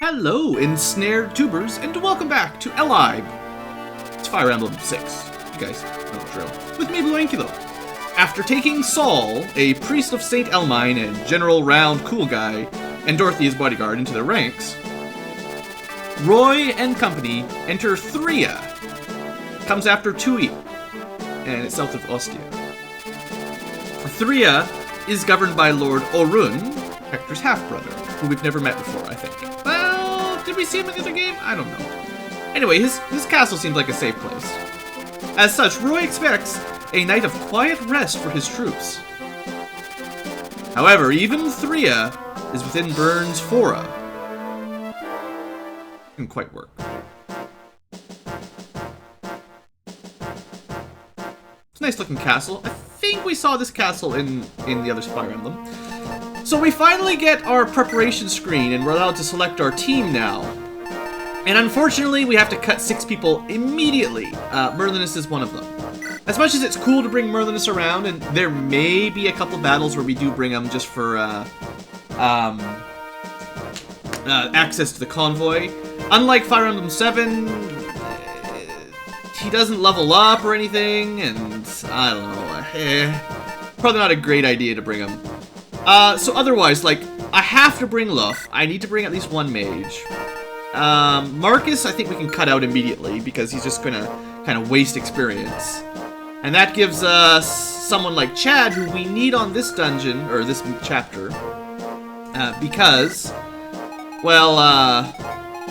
Hello, ensnared tubers, and welcome back to Eliwood. It's Fire Emblem 6. You guys know the drill. With me, Blue Ankylo. After taking Saul, a priest of St. Elmine and general round cool guy, and Dorothy his bodyguard into their ranks, Roy and company enter Thria. Comes after Tui, and it's south of Ostia. Thria is governed by Lord Orun, Hector's half-brother, who we've never met before, I think. Well, did we see him in the other game? I don't know. Anyway, his castle seems like a safe place. As such, Roy expects a night of quiet rest for his troops. However, even Thria is within Byrne's fora. Didn't quite work. It's a nice looking castle. I think we saw this castle in the other Fire Emblem. So we finally get our preparation screen, and we're allowed to select our team now. And unfortunately, we have to cut 6 people immediately. Merlinus is one of them. As much as it's cool to bring Merlinus around, and there may be a couple battles where we do bring him just for access to the convoy. Unlike Fire Emblem 7, he doesn't level up or anything, and I don't know. Probably not a great idea to bring him. So otherwise, like, I have to bring Luff. I need to bring at least one mage. Marcus, I think we can cut out immediately, because he's just gonna kind of waste experience. And that gives us someone like Chad, who we need on this dungeon, or this chapter, because, well,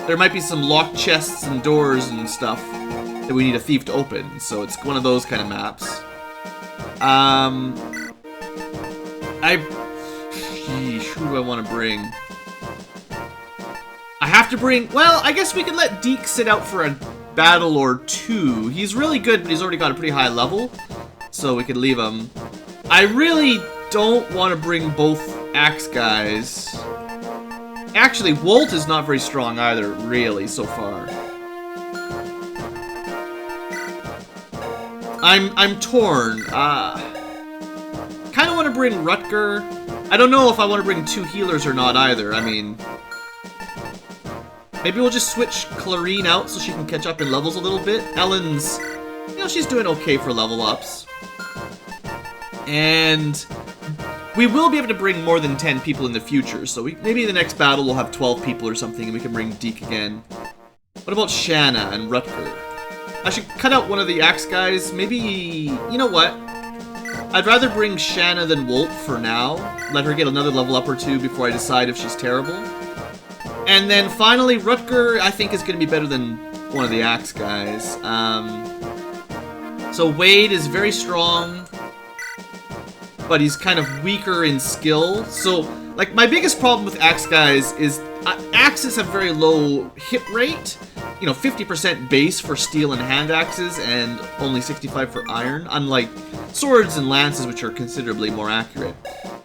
there might be some locked chests and doors and stuff that we need a thief to open, so it's one of those kind of maps. Who do I want to bring? I have to bring... Well, I guess we could let Deke sit out for a battle or two. He's really good, but he's already got a pretty high level, so we could leave him. I really don't want to bring both axe guys. Actually, Wolt is not very strong either, really, so far. I'm torn. Kind of want to bring Rutger. I don't know if I want to bring 2 healers or not either. I mean, maybe we'll just switch Clarine out so she can catch up in levels a little bit. Ellen's, you know, she's doing okay for level ups. And we will be able to bring more than 10 people in the future, so maybe in the next battle we'll have 12 people or something and we can bring Deke again. What about Shanna and Rutger? I should cut out one of the axe guys. Maybe, you know what? I'd rather bring Shanna than Wolt for now. Let her get another level up or 2 before I decide if she's terrible. And then finally, Rutger, I think, is going to be better than one of the axe guys. So Wade is very strong, but he's kind of weaker in skill. So, like, my biggest problem with axe guys is axes have very low hit rate. You know, 50% base for steel and hand axes, and only 65 for iron, unlike swords and lances, which are considerably more accurate.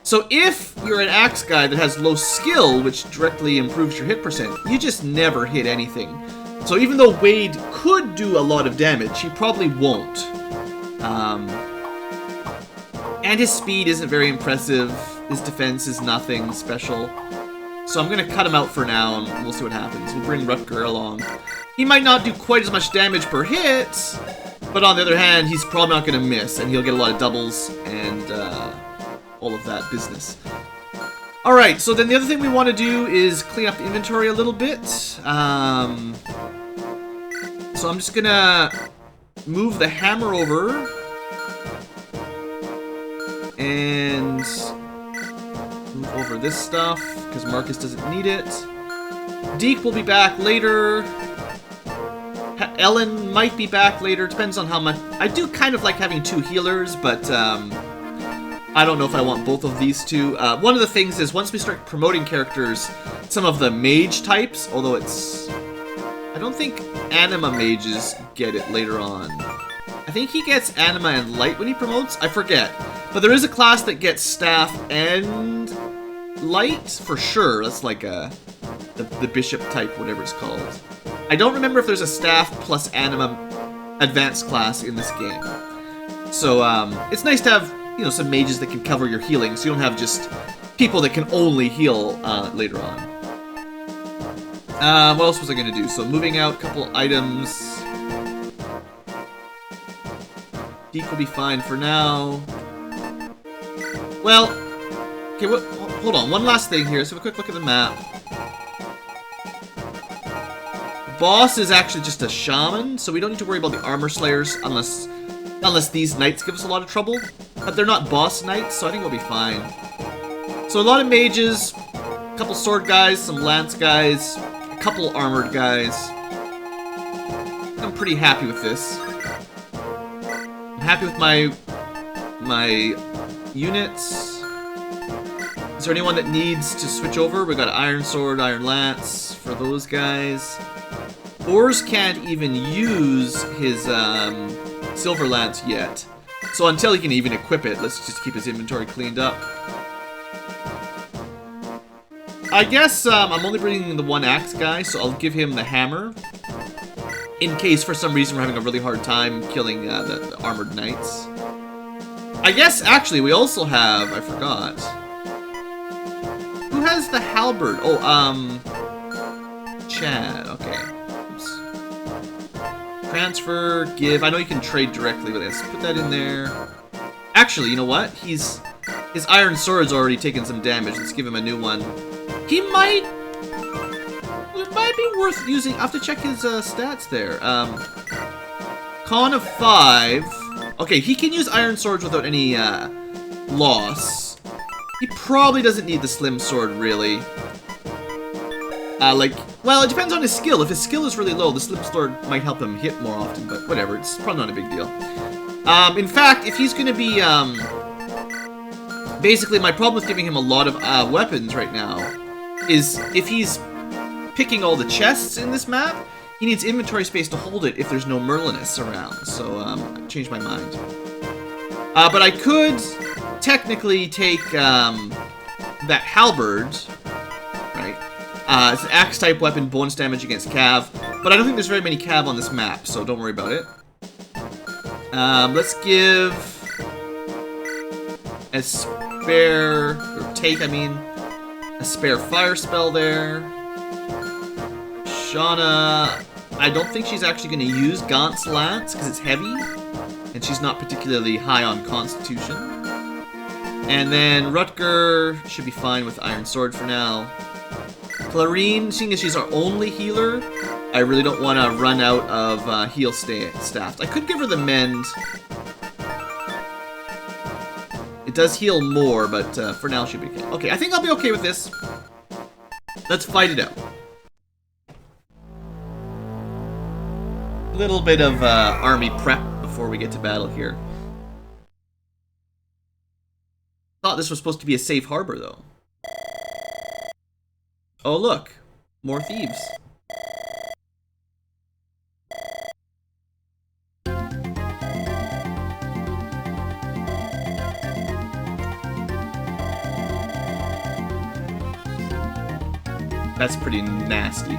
So if you're an axe guy that has low skill, which directly improves your hit percent, you just never hit anything. So even though Wade could do a lot of damage, he probably won't. And his speed isn't very impressive. His defense is nothing special. So I'm going to cut him out for now, and we'll see what happens. We'll bring Rutger along. He might not do quite as much damage per hit, but on the other hand, he's probably not going to miss, and he'll get a lot of doubles and all of that business. Alright, so then the other thing we want to do is clean up the inventory a little bit. So I'm just going to move the hammer over and move over this stuff, because Marcus doesn't need it. Deke will be back later. Ellen might be back later, depends on how much. I do kind of like having 2 healers, but I don't know if I want both of these two. One of the things is, once we start promoting characters, some of the mage types, although it's... I don't think anima mages get it later on. I think he gets anima and light when he promotes, I forget. But there is a class that gets staff and light, for sure. That's like the bishop type, whatever it's called. I don't remember if there's a staff plus anima advanced class in this game. So, it's nice to have, you know, some mages that can cover your healing, so you don't have just people that can only heal later on. What else was I gonna do? So moving out a couple items. Deke will be fine for now. Well, okay, hold on. One last thing here. Let's have a quick look at the map. The boss is actually just a shaman, so we don't need to worry about the armor slayers unless these knights give us a lot of trouble. But they're not boss knights, so I think we'll be fine. So a lot of mages, a couple sword guys, some lance guys, a couple armored guys. I'm pretty happy with this. I'm happy with my units. Is there anyone that needs to switch over? We got Iron Sword, Iron Lance for those guys. Ors can't even use his Silver Lance yet. So until he can even equip it, let's just keep his inventory cleaned up. I guess I'm only bringing the one axe guy, so I'll give him the hammer. In case for some reason we're having a really hard time killing the armored knights. I guess, actually, we also have, I forgot. Who has the halberd? Oh, Chad, okay. Oops. Transfer, give. I know you can trade directly with this. Put that in there. Actually, you know what? His iron sword's already taken some damage. Let's give him a new one. He might... It might be worth using... I have to check his stats there. Con of 5. Okay, he can use iron swords without any loss. He probably doesn't need the slim sword, really. Well, it depends on his skill. If his skill is really low, the slim sword might help him hit more often, but whatever. It's probably not a big deal. In fact, if he's going to be... Basically, my problem with giving him a lot of weapons right now is if he's picking all the chests in this map, he needs inventory space to hold it if there's no Merlinus around. So, I changed my mind. But I could technically take that halberd, right? It's an axe-type weapon, bonus damage against cav. But I don't think there's very many cav on this map, so don't worry about it. Let's give a spare, or take, I mean, a spare fire spell there. Shauna, I don't think she's actually going to use Gaunt's Lance, because it's heavy, and she's not particularly high on Constitution. And then Rutger should be fine with Iron Sword for now. Clarine, seeing as she's our only healer, I really don't want to run out of heal staffs. I could give her the Mend. It does heal more, but for now she'll be okay. Okay, I think I'll be okay with this. Let's fight it out. A little bit of army prep before we get to battle here. Thought this was supposed to be a safe harbor, though. Oh, look. More thieves. That's pretty nasty.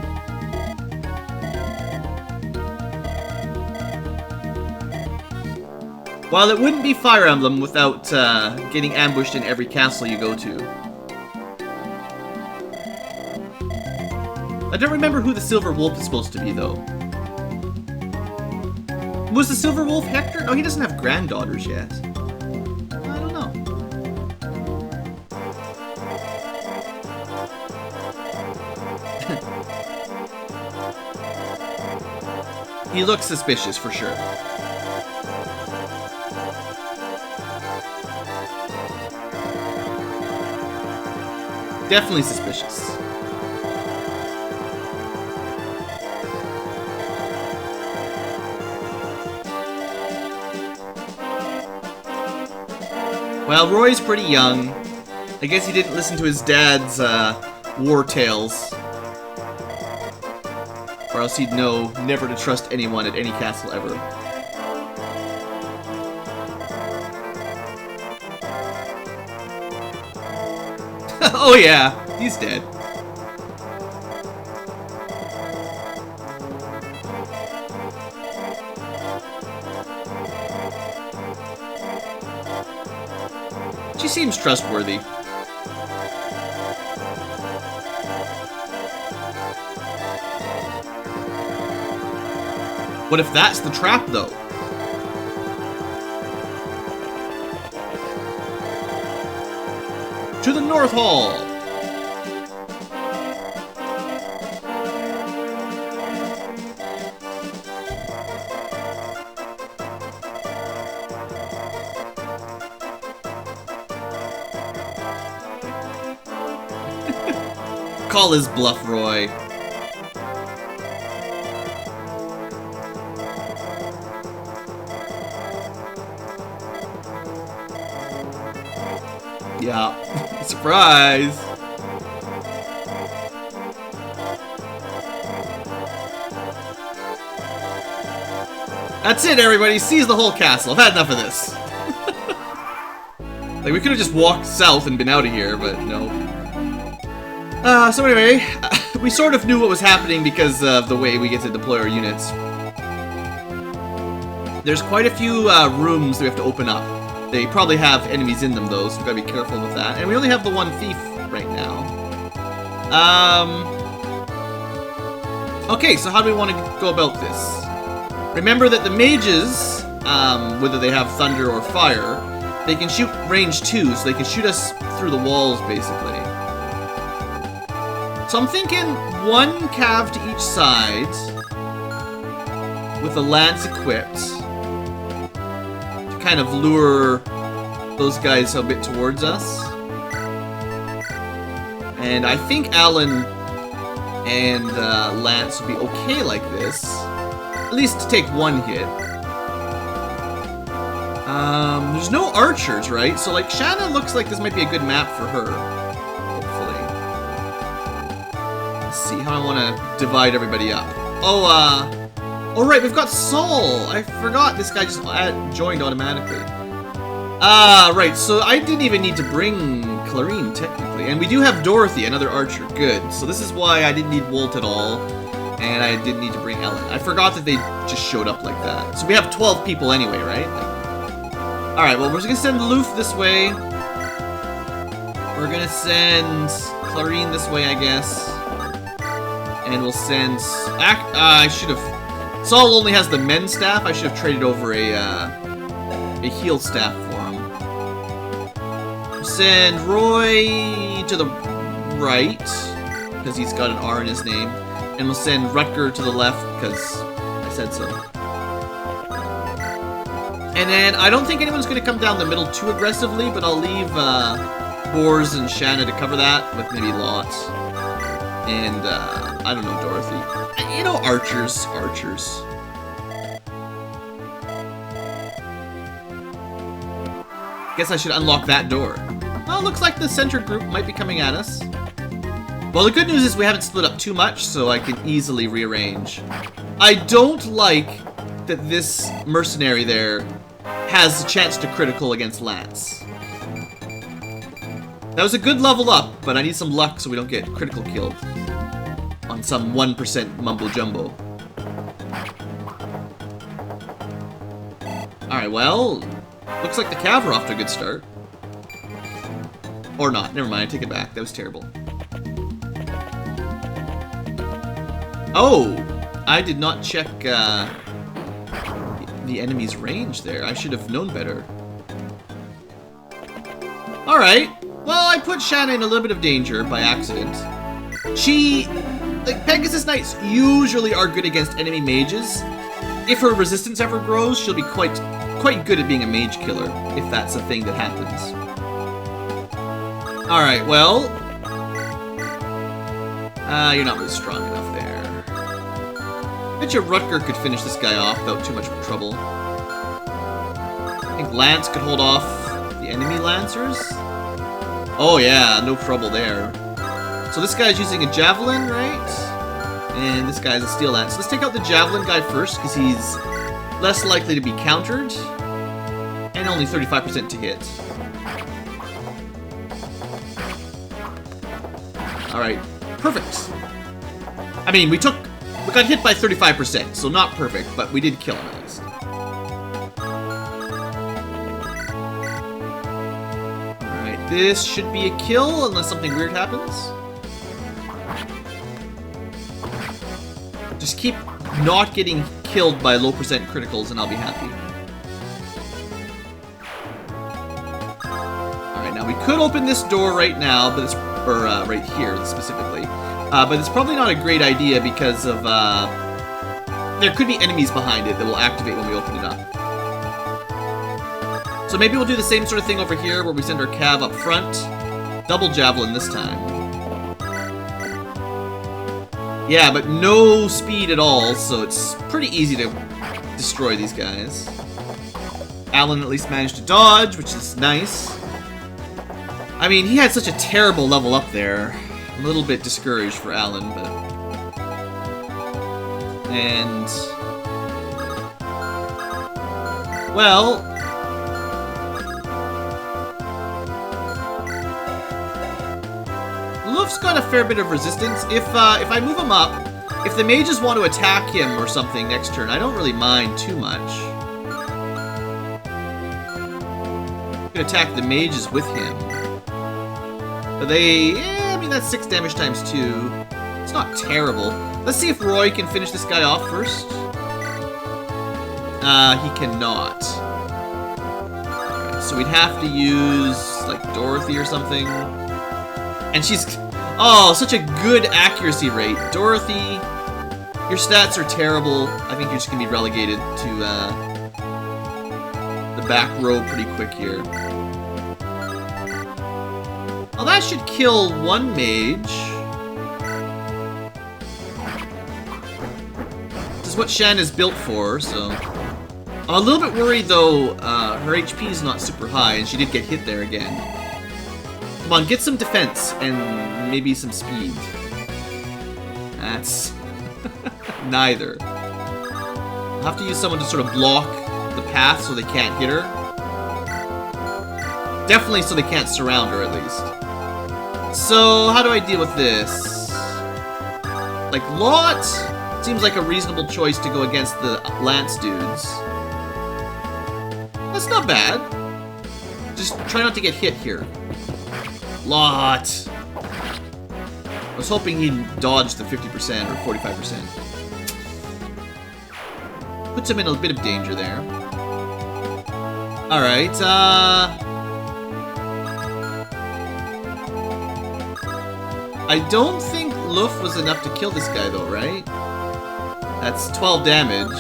While it wouldn't be Fire Emblem without getting ambushed in every castle you go to. I don't remember who the Silver Wolf is supposed to be, though. Was the Silver Wolf Hector? Oh, he doesn't have granddaughters yet. I don't know. He looks suspicious, for sure. Definitely suspicious. Well, Roy's pretty young. I guess he didn't listen to his dad's war tales. Or else he'd know never to trust anyone at any castle ever. Oh yeah, he's dead. She seems trustworthy. What if that's the trap, though? To the North Hall! Call his bluff, Roy. Yeah. Surprise! That's it, everybody. Seize the whole castle. I've had enough of this. Like, we could have just walked south and been out of here, but no. So anyway, we sort of knew what was happening because of the way we get to deploy our units. There's quite a few rooms we have to open up. They probably have enemies in them, though, so we've got to be careful with that. And we only have the one thief right now. Okay, so how do we want to go about this? Remember that the mages, whether they have thunder or fire, they can shoot range 2, so they can shoot us through the walls, basically. So I'm thinking one cav to each side, with a lance equipped, to kind of lure those guys a bit towards us. And I think Alan and Lance would be okay like this, at least to take one hit. There's no archers, right? So like Shanna looks like this might be a good map for her. Hopefully. Let's see how I want to divide everybody up. Oh, right, we've got Saul. I forgot this guy just joined automatically. Right, so I didn't even need to bring Clarine, technically. And we do have Dorothy, another archer. Good. So this is why I didn't need Wolt at all. And I didn't need to bring Ellen. I forgot that they just showed up like that. So we have 12 people anyway, right? Alright, well, we're just gonna send Loof this way. We're gonna send Clarine this way, I guess. And we'll send... I should have... Saul only has the men's staff. I should have traded over a heal staff for him. We'll send Roy to the right, because he's got an R in his name. And we'll send Rutger to the left, because I said so. And then, I don't think anyone's going to come down the middle too aggressively, but I'll leave Boars and Shanna to cover that, with maybe Lot. And, I don't know, Dorothy. You know, archers. Guess I should unlock that door. Well, looks like the center group might be coming at us. Well, the good news is we haven't split up too much, so I can easily rearrange. I don't like that this mercenary there has a chance to critical against Lance. That was a good level up, but I need some luck so we don't get critical killed on some 1% mumbo-jumbo. Alright, well, looks like the cav are off to a good start. Or not, never mind, I take it back, that was terrible. Oh, I did not check the enemy's range there. I should have known better. Alright, well, I put Shanna in a little bit of danger by accident. Like, Pegasus Knights usually are good against enemy mages. If her resistance ever grows, she'll be quite good at being a mage killer, if that's a thing that happens. Alright, well... you're not really strong enough there. I bet you Rutger could finish this guy off without too much trouble. I think Lance could hold off the enemy Lancers. Oh yeah, no trouble there. So this guy's using a Javelin, right? And this guy's a Steel Lance. So let's take out the Javelin guy first, because he's less likely to be countered. And only 35% to hit. Alright, perfect. I mean, we got hit by 35%, so not perfect, but we did kill him at least. This should be a kill, unless something weird happens. Just keep not getting killed by low percent criticals and I'll be happy. Alright, now we could open this door right now, but it's, or right here specifically. But it's probably not a great idea because of, there could be enemies behind it that will activate when we open it up. So maybe we'll do the same sort of thing over here where we send our cav up front. Double javelin this time. Yeah, but no speed at all, so it's pretty easy to destroy these guys. Alan at least managed to dodge, which is nice. I mean, he had such a terrible level up there. I'm a little bit discouraged for Alan, but... And... Well... Luf's got a fair bit of resistance. If I move him up, if the mages want to attack him or something next turn, I don't really mind too much. I can attack the mages with him. But they... I mean, that's 6 damage times 2. It's not terrible. Let's see if Roy can finish this guy off first. He cannot. Right, so we'd have to use, like, Dorothy or something. And she's... Oh, such a good accuracy rate. Dorothy, your stats are terrible. I think you're just going to be relegated to the back row pretty quick here. Well, that should kill one mage. This is what Shan is built for, so... I'm a little bit worried, though, her HP is not super high, and she did get hit there again. Come on, get some defense, and maybe some speed. That's... neither. I'll have to use someone to sort of block the path so they can't hit her. Definitely so they can't surround her, at least. So, how do I deal with this? Like, Lot seems like a reasonable choice to go against the Lance dudes. That's not bad. Just try not to get hit here. Lot! I was hoping he'd dodge the 50% or 45%. Puts him in a bit of danger there. Alright, I don't think Luff was enough to kill this guy, though, right? That's 12 damage.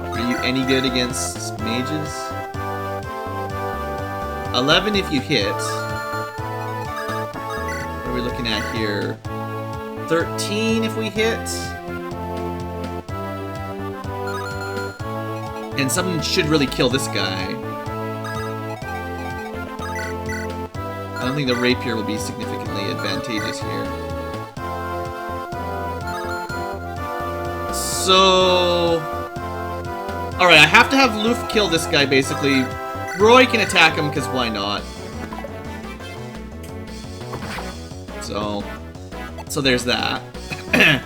Are you any good against mages? 11 if you hit. What are we looking at here? 13 if we hit. And something should really kill this guy. I don't think the rapier will be significantly advantageous here. So... Alright, I have to have Luff kill this guy, basically. Roy can attack him, because why not? So there's that. I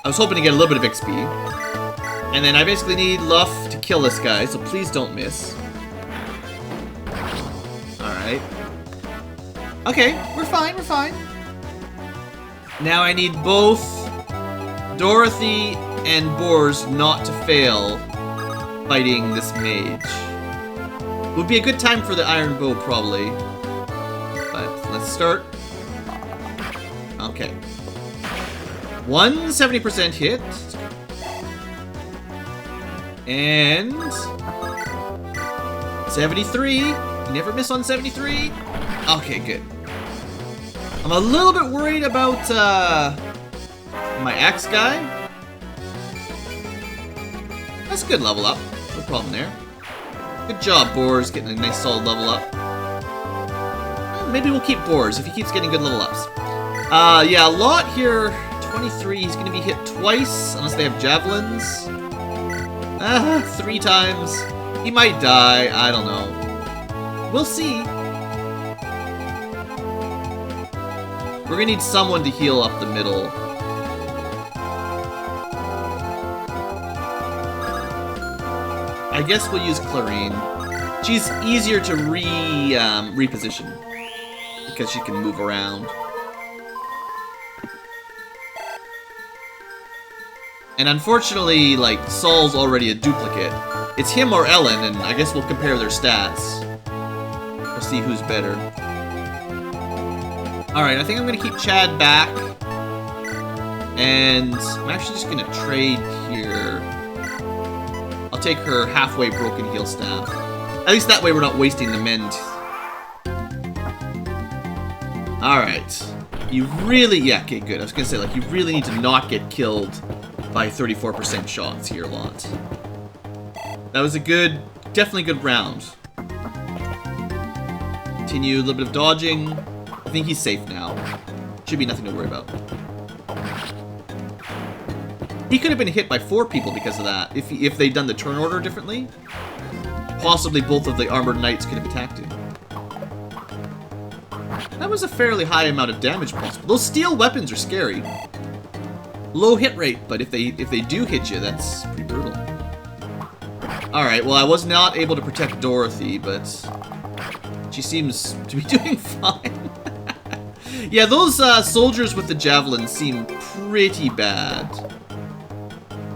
was hoping to get a little bit of XP. And then I basically need Luff to kill this guy, so please don't miss. Alright. Okay, we're fine, we're fine. Now I need both Dorothy and Bors not to fail fighting this mage. Would be a good time for the iron bow, probably. But let's start. Okay. 170% hit. And... 73. You never miss on 73. Okay, good. I'm a little bit worried about my axe guy. That's a good level up. No problem there. Good job, Bors, getting a nice solid level up. Well, maybe we'll keep Bors if he keeps getting good level ups. Yeah, Lot here, 23. He's going to be hit twice, unless they have javelins. 3 times. He might die. I don't know. We'll see. We're going to need someone to heal up the middle. I guess we'll use Clarine. She's easier to reposition because she can move around. And unfortunately, like, Saul's already a duplicate. It's him or Ellen, and I guess we'll compare their stats. We'll see who's better. Alright, I think I'm gonna keep Chad back. And I'm actually just gonna trade here. I'll take her halfway broken heal staff. At least that way we're not wasting the mend. Alright. You really... Yeah, okay, good. I was gonna say, like, you really need to not get killed by 34% shots here, lot. That was a good... Definitely good round. Continue a little bit of dodging. I think he's safe now. Should be nothing to worry about. He could have been hit by 4 people because of that, if they'd done the turn order differently. Possibly both of the armored knights could have attacked him. That was a fairly high amount of damage possible. Those steel weapons are scary. Low hit rate, but if they do hit you, that's pretty brutal. Alright, well I was not able to protect Dorothy, but she seems to be doing fine. Yeah, those soldiers with the javelin seem pretty bad.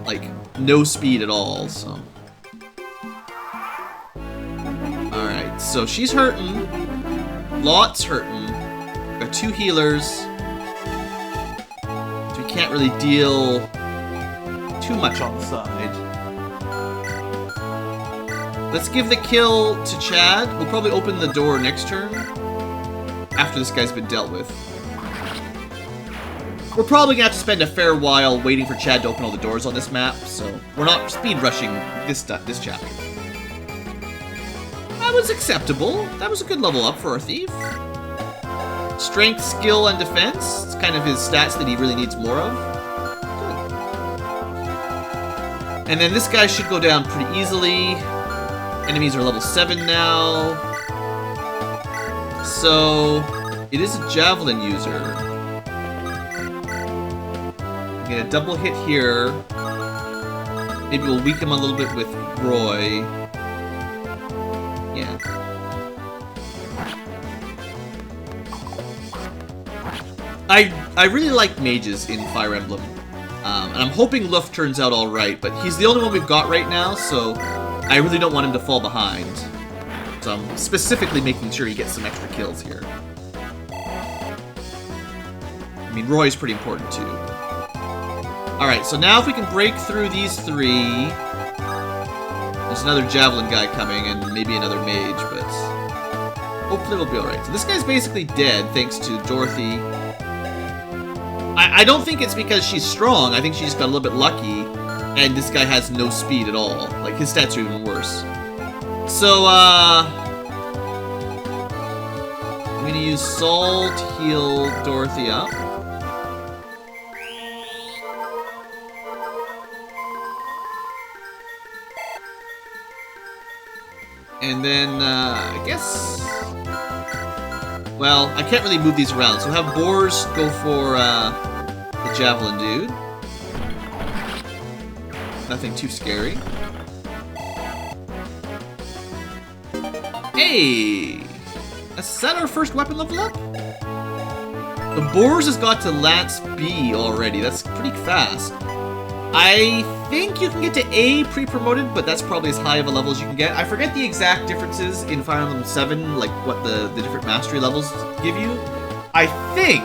Like, no speed at all, so. Alright, so she's hurting. Lot's hurting. Got 2 healers. So we can't really deal too much on the side. Let's give the kill to Chad. We'll probably open the door next turn. After this guy's been dealt with. We're probably gonna have to spend a fair while waiting for Chad to open all the doors on this map, so we're not speed rushing this chapter. That was acceptable. That was a good level up for our thief. Strength, skill, and defense. It's kind of his stats that he really needs more of. Good. And then this guy should go down pretty easily. Enemies are level 7 now. So, it is a javelin user. I'm gonna double hit here. Maybe we'll weaken him a little bit with Roy. Yeah. I really like mages in Fire Emblem. And I'm hoping Luft turns out alright, but he's the only one we've got right now, so I really don't want him to fall behind. So I'm specifically making sure he gets some extra kills here. I mean, Roy's pretty important too. Alright, so now if we can break through these 3... There's another javelin guy coming and maybe another mage, but hopefully we'll be alright. So this guy's basically dead thanks to Dorothy. I don't think it's because she's strong. I think she just got a little bit lucky and this guy has no speed at all. Like, his stats are even worse. So, I'm gonna use Saul to heal Dorothy up. And then, I guess... Well, I can't really move these around, so have Boars go for, the Javelin dude. Nothing too scary. Hey! Is that our first weapon level up? The Boars has got to Lance B already. That's pretty fast. I think you can get to A pre-promoted, but that's probably as high of a level as you can get. I forget the exact differences in Fire Emblem 7, like what the different mastery levels give you. I think,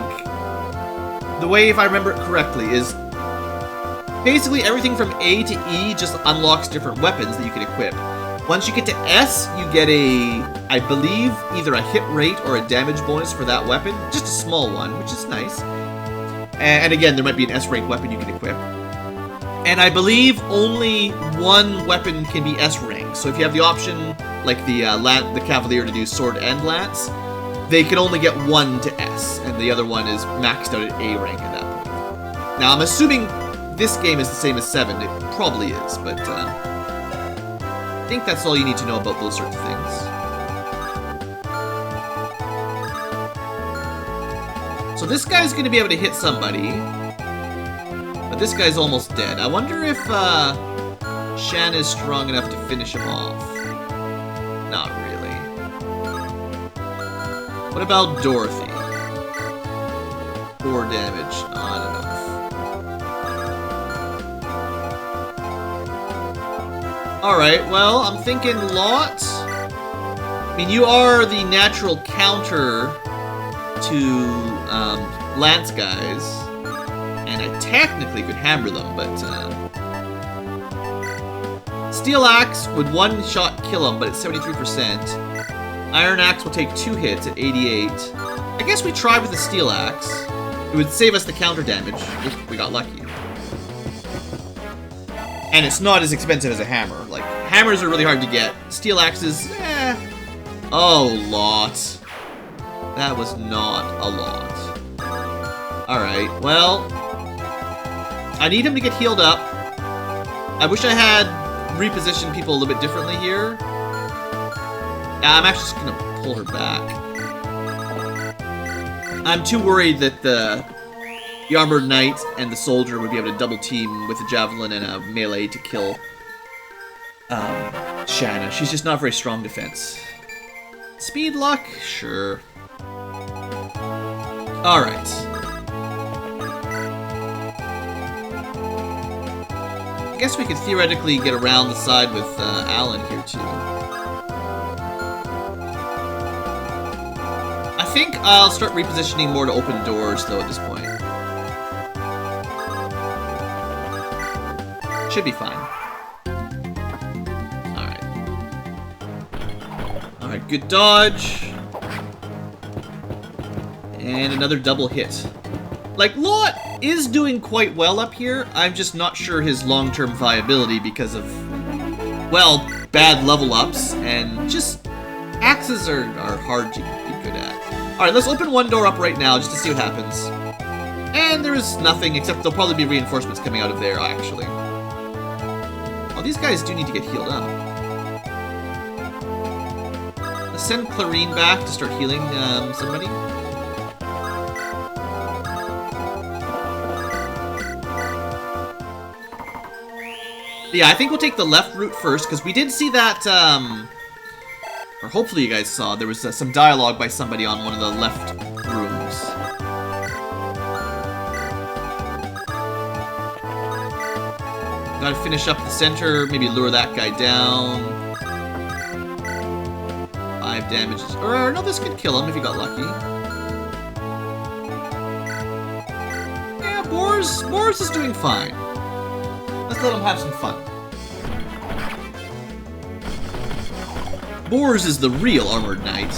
the way, if I remember it correctly, is basically everything from A to E just unlocks different weapons that you can equip. Once you get to S, you get a, I believe, either a hit rate or a damage bonus for that weapon. Just a small one, which is nice. And again, there might be an S rank weapon you can equip. And I believe only one weapon can be S rank. So if you have the option, like the Cavalier, to do Sword and Lance, they can only get one to S, and the other one is maxed out at A rank at that point. Now, I'm assuming this game is the same as 7. It probably is, but I think that's all you need to know about those sorts of things. So this guy's going to be able to hit somebody. But this guy's almost dead. I wonder if Shan is strong enough to finish him off. Not really. What about Dorothy? 4 damage. Not enough. Alright, well, I'm thinking Lot. I mean, you are the natural counter to Lance guys. And I technically could hammer them, but Steel Axe would one-shot kill them, but it's 73%. Iron Axe will take 2 hits at 88. I guess we try with the Steel Axe. It would save us the counter damage if we got lucky. And it's not as expensive as a hammer. Like, hammers are really hard to get. Steel Axes, eh. Oh, Lot. That was not a lot. Alright, well, I need him to get healed up. I wish I had repositioned people a little bit differently here. I'm actually just gonna pull her back. I'm too worried that the Armored Knight and the Soldier would be able to double team with a Javelin and a melee to kill Shanna. She's just not very strong defense. Speed luck? Sure. Alright. I guess we could theoretically get around the side with Alan here too. I think I'll start repositioning more to open doors though at this point. Should be fine. Alright. Alright, good dodge. And another double hit. Like, Lot is doing quite well up here. I'm just not sure his long-term viability because of, well, bad level ups, and just axes are hard to be good at. Alright, let's open one door up right now just to see what happens. And there is nothing, except there'll probably be reinforcements coming out of there, actually. Oh, these guys do need to get healed up. Let's send Clarine back to start healing somebody. Yeah, I think we'll take the left route first, because we did see that, or hopefully you guys saw, there was some dialogue by somebody on one of the left rooms. Gotta finish up the center, maybe lure that guy down. 5 damages. Or, no, this could kill him if he got lucky. Yeah, Boars is doing fine. Let's let him have some fun. Boars is the real Armored Knight.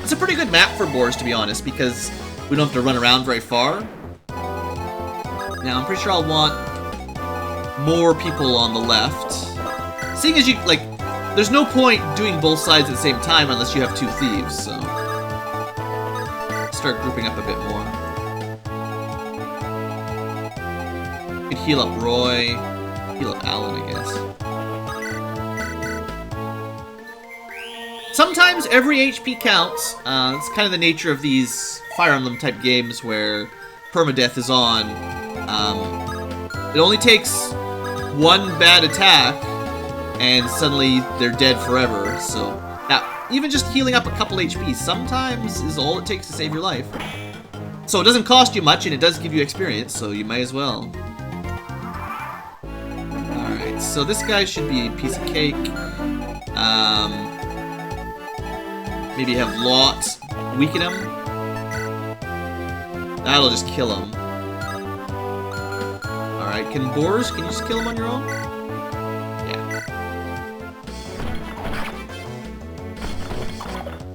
It's a pretty good map for Boars, to be honest, because we don't have to run around very far. Now, I'm pretty sure I'll want more people on the left. Seeing as you, like, there's no point doing both sides at the same time unless you have 2 thieves, so... start grouping up a bit more. Could heal up Roy, heal up Alan, I guess. Sometimes every HP counts. It's kind of the nature of these Fire Emblem type games where permadeath is on. It only takes one bad attack and suddenly they're dead forever. So now, even just healing up a couple HP sometimes is all it takes to save your life. So it doesn't cost you much and it does give you experience, so you might as well. Alright, so this guy should be a piece of cake. Maybe have Lot weaken him. That'll just kill him. Alright, can you just kill him on your own? Yeah.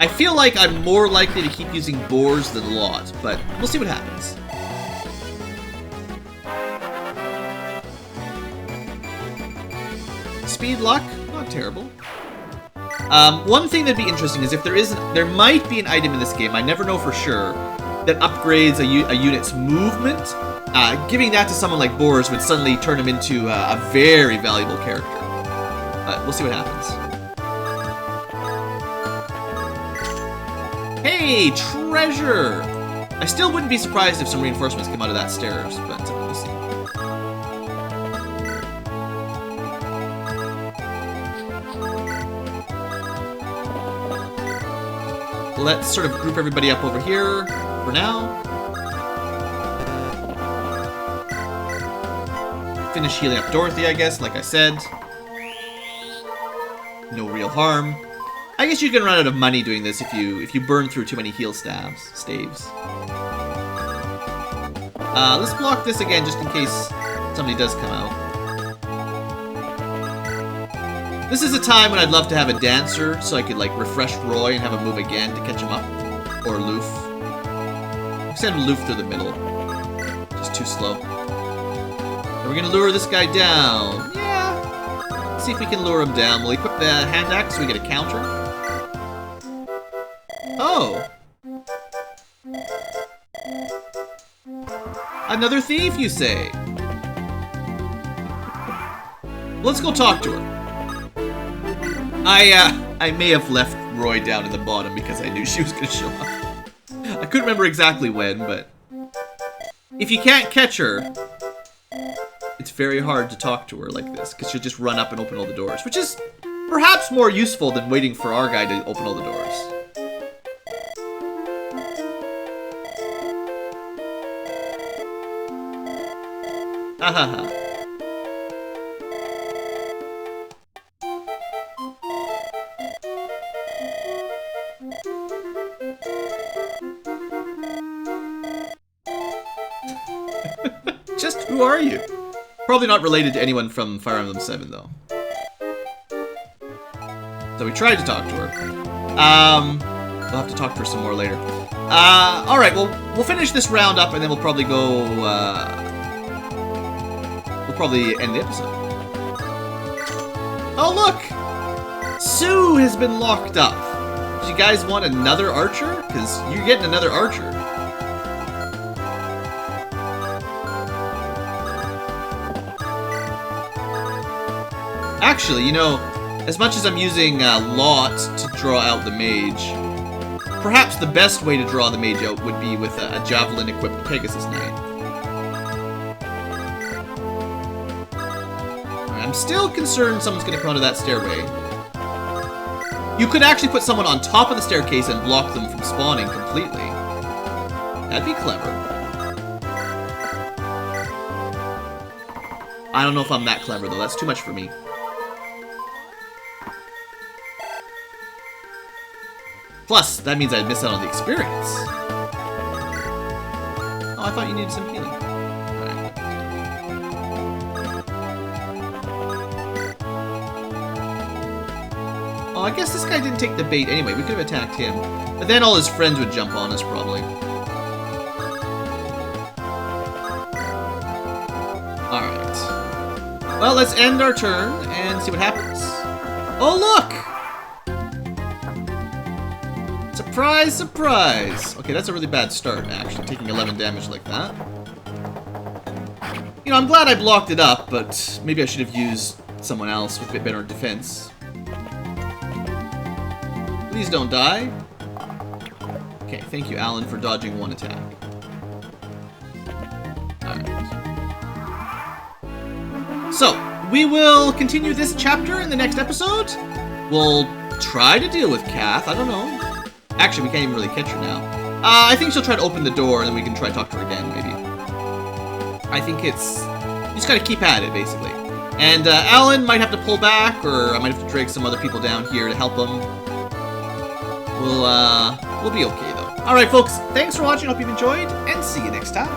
I feel like I'm more likely to keep using Boars than Lot, but we'll see what happens. Speed luck, not terrible. One thing that'd be interesting is if there might be an item in this game, I never know for sure, that upgrades a unit's movement. Giving that to someone like Boars would suddenly turn him into a very valuable character. But we'll see what happens. Hey, treasure! I still wouldn't be surprised if some reinforcements come out of that stairs, but we'll see. Let's sort of group everybody up over here for now. finish healing up Dorothy, I guess, like I said. No real harm. I guess you can run out of money doing this if you burn through too many heal staves. Let's block this again just in case somebody does come out. This is a time when I'd love to have a dancer so I could like refresh Roy and have him move again to catch him up. Or Loof. Send Loof through the middle. Just too slow. And we're gonna lure this guy down. Yeah. Let's see if we can lure him down. We'll equip the hand axe so we get a counter. Oh. Another thief, you say? Let's go talk to her. I may have left Roy down in the bottom because I knew she was gonna show up. I couldn't remember exactly when, but if you can't catch her, it's very hard to talk to her like this, because she'll just run up and open all the doors, which is perhaps more useful than waiting for our guy to open all the doors. Ha ha ha. Just who are you? Probably not related to anyone from Fire Emblem 7, though. So we tried to talk to her. We'll have to talk to her some more later. Alright, well, we'll finish this round up and then we'll probably go, we'll probably end the episode. Oh, look! Sue has been locked up. Do you guys want another archer? Because you're getting another archer. Actually, you know, as much as I'm using Lot to draw out the mage, perhaps the best way to draw the mage out would be with a javelin-equipped Pegasus Knight. I'm still concerned someone's going to come out of that stairway. You could actually put someone on top of the staircase and block them from spawning completely. That'd be clever. I don't know if I'm that clever, though. That's too much for me. Plus, that means I'd miss out on the experience. Oh, I thought you needed some healing. Alright. Oh, I guess this guy didn't take the bait anyway. We could have attacked him. But then all his friends would jump on us, probably. Alright. Well, let's end our turn and see what happens. Oh, look! Surprise, surprise! Okay, that's a really bad start, actually, taking 11 damage like that. You know, I'm glad I blocked it up, but maybe I should have used someone else with a bit better defense. Please don't die. Okay, thank you, Alan, for dodging one attack. Alright. So, we will continue this chapter in the next episode. We'll try to deal with Kath, I don't know. Actually, we can't even really catch her now. I think she'll try to open the door, and then we can try to talk to her again, maybe. I think it's... You just gotta keep at it, basically. And Alan might have to pull back, or I might have to drag some other people down here to help him. We'll be okay, though. Alright, folks, thanks for watching. Hope you've enjoyed, and see you next time.